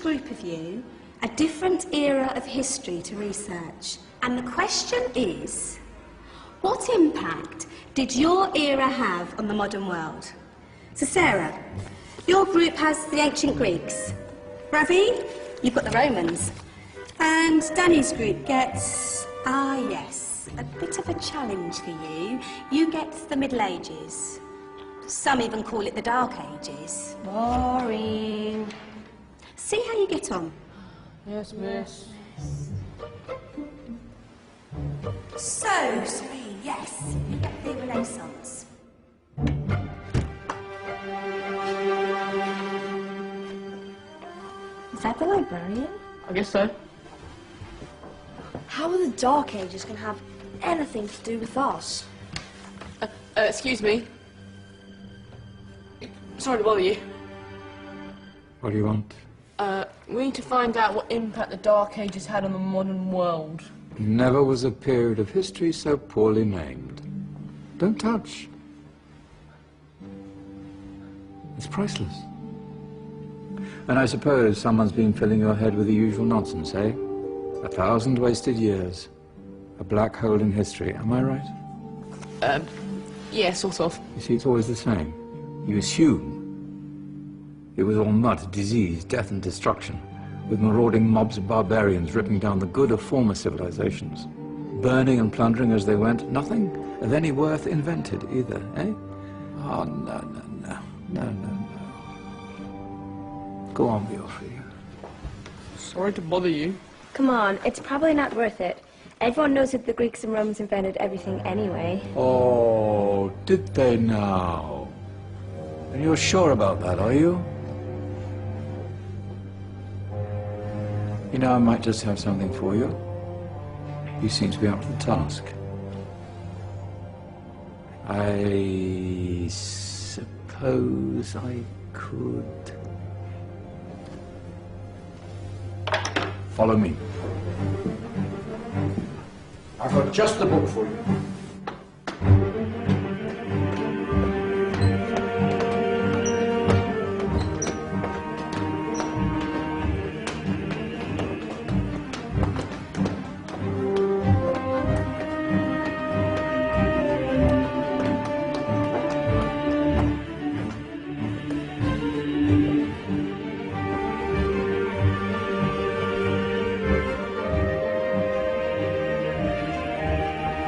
group of you a different era of history to research. And the question is, what impact did your era have on the modern world? So Sarah, your group has the ancient Greeks. Ravi, you've got the Romans. And Danny's group gets, yes, a bit of a challenge for you. You get the Middle Ages. Some even call it the Dark Ages. Boring. See how you get on. Yes, miss. So, Serene, yes, you get the Renaissance. Is that the librarian? I guess so. How are the Dark Ages going to have anything to do with us? Excuse me. Sorry to bother you. What do you want? We need to find out what impact the Dark Ages had on the modern world. Never was a period of history so poorly named. Don't touch. It's priceless. And I suppose someone's been filling your head with the usual nonsense, eh? 1,000 wasted years. A black hole in history, am I right? Yeah, sort of. You see, it's always the same. You assume it was all mud, disease, death and destruction, with marauding mobs of barbarians ripping down the good of former civilizations, burning and plundering as they went, nothing of any worth invented either, eh? Oh, no. Go on, Beofrey. Sorry to bother you. Come on, it's probably not worth it. Everyone knows that the Greeks and Romans invented everything anyway. Oh, did they now? And you're sure about that, are you? You know, I might just have something for you. You seem to be up to the task. I suppose I could... Follow me. I've got just the book for you.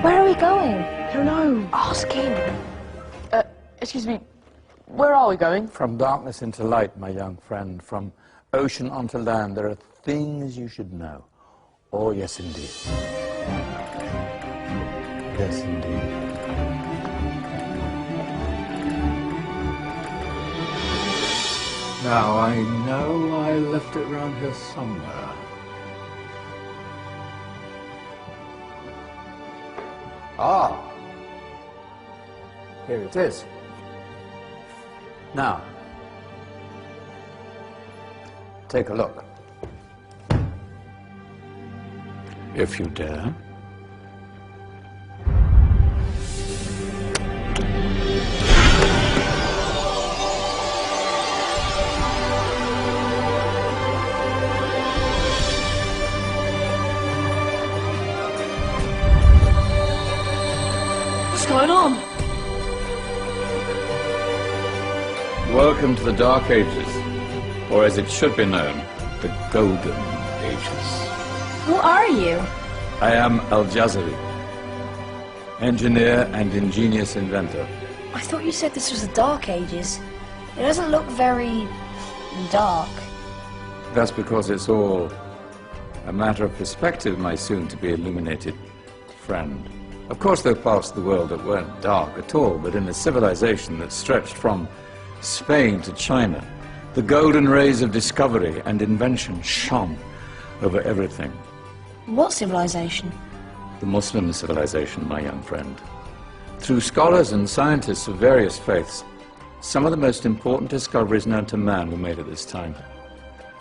Where are we going? I don't know. Ask him. Excuse me. Where are we going? From darkness into light, my young friend. From ocean onto land, there are things you should know. Oh, yes, indeed. Yes, indeed. Now, I know I left it around here somewhere. Ah! Here it is. Now, take a look. If you dare. What's going on? Welcome to the Dark Ages, or as it should be known, the Golden Ages. Who are you? I am Al-Jazari, engineer and ingenious inventor. I thought you said this was the Dark Ages. It doesn't look very... dark. That's because it's all a matter of perspective, my soon-to-be illuminated friend. Of course, there are parts of the world that weren't dark at all, but in a civilization that stretched from Spain to China, the golden rays of discovery and invention shone over everything. What civilization? The Muslim civilization, my young friend. Through scholars and scientists of various faiths, some of the most important discoveries known to man were made at this time.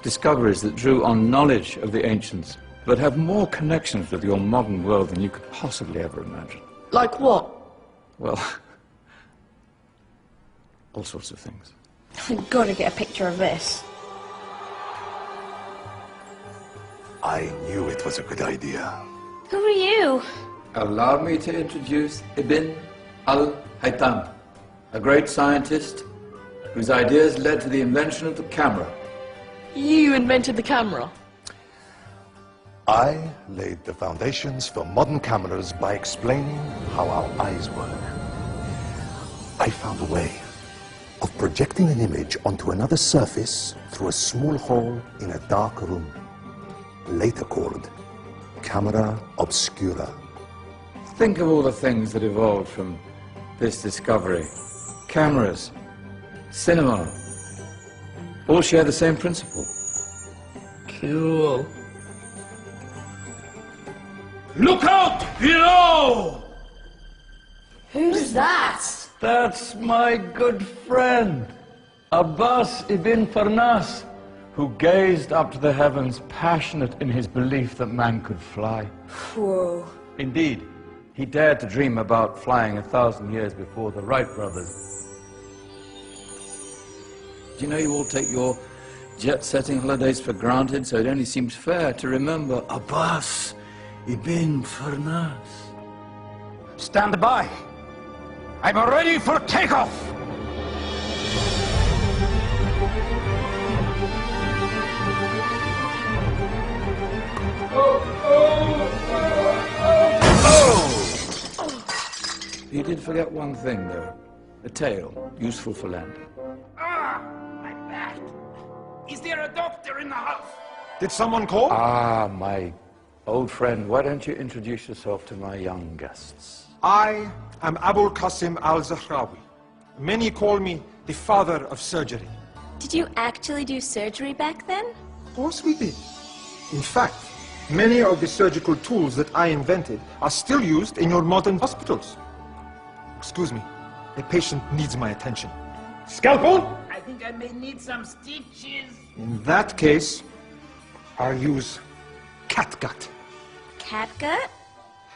Discoveries that drew on knowledge of the ancients, but have more connections with your modern world than you could possibly ever imagine. Like what? Well, all sorts of things. I've got to get a picture of this. I knew it was a good idea. Who are you? Allow me to introduce Ibn al-Haytham, a great scientist whose ideas led to the invention of the camera. You invented the camera? I laid the foundations for modern cameras by explaining how our eyes work. I found a way of projecting an image onto another surface through a small hole in a dark room, later called camera obscura. Think of all the things that evolved from this discovery. Cameras, cinema, all share the same principle. Cool. Look out below! Who's that? That's my good friend, Abbas ibn Farnas, who gazed up to the heavens, passionate in his belief that man could fly. Whoa. Indeed, he dared to dream about flying 1,000 years before the Wright brothers. Do you know you all take your jet-setting holidays for granted, so it only seems fair to remember Abbas ibn Farnas. Stand by. I'm ready for takeoff. You did forget one thing, though. A tail, useful for landing. My back. Is there a doctor in the house? Did someone call? Ah, my old friend, why don't you introduce yourself to my young guests? I am Abul Qasim al-Zahrawi. Many call me the father of surgery. Did you actually do surgery back then? Of course we did. In fact, many of the surgical tools that I invented are still used in your modern hospitals. Excuse me, a patient needs my attention. Scalpel? I think I may need some stitches. In that case, I'll use catgut Catgut?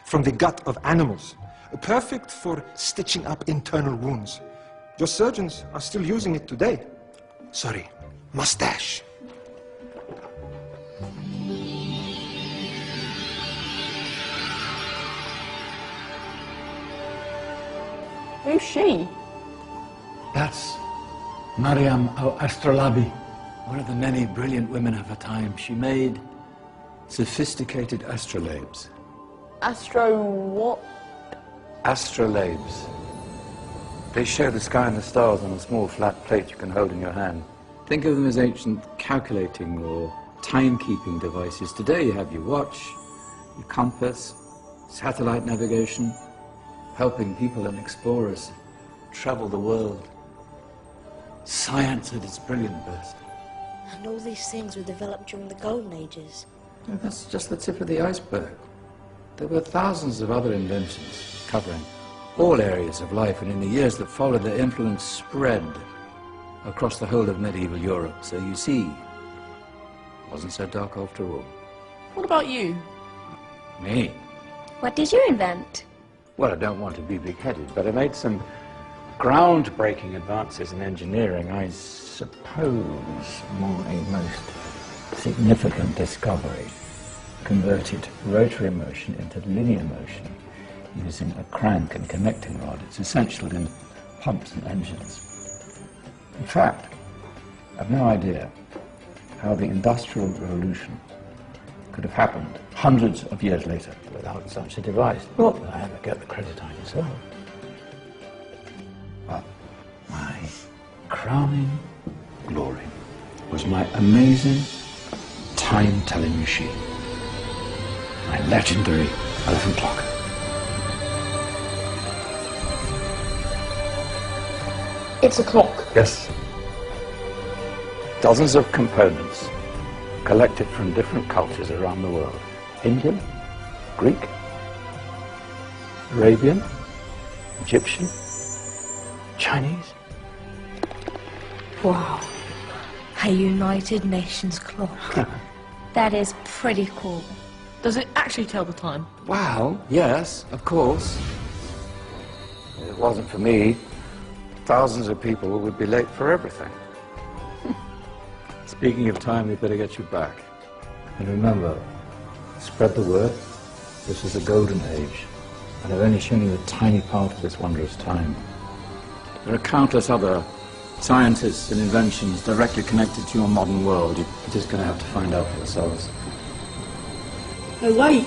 from the gut of animals. Perfect for stitching up internal wounds. Your surgeons are still using it today. Sorry, mustache. Who's she? That's Maryam al-Astrolabi. One of the many brilliant women of her time, she made sophisticated astrolabes. Astro what? Astrolabes. They show the sky and the stars on a small flat plate you can hold in your hand. Think of them as ancient calculating or timekeeping devices. Today you have your watch, your compass, satellite navigation, helping people and explorers travel the world. Science at its brilliant best. And all these things were developed during the Golden Ages. No, that's just the tip of the iceberg. There were thousands of other inventions covering all areas of life, and in the years that followed, their influence spread across the whole of medieval Europe. So you see, it wasn't so dark after all. What about you? Me? What did you invent? Well, I don't want to be big-headed, but I made some groundbreaking advances in engineering. I suppose my most significant discovery converted rotary motion into linear motion using a crank and connecting rod. It's essential in pumps and engines. In fact, I've no idea how the Industrial Revolution could have happened hundreds of years later without such a device. Not that I ever get the credit I deserve. But my crowning glory was my amazing time-telling machine. My legendary elephant clock. It's a clock. Yes. Dozens of components collected from different cultures around the world. Indian, Greek, Arabian, Egyptian, Chinese. Wow. A United Nations clock. That is pretty cool. Does it actually tell the time? Wow, yes, of course. If it wasn't for me, thousands of people would be late for everything. Speaking of time, we better get you back. And remember, Spread the word. This is the golden age, and I've only shown you a tiny part of this wondrous time. There are countless other scientists and inventions directly connected to your modern world. You're just going to have to find out for yourselves. Oh, wait.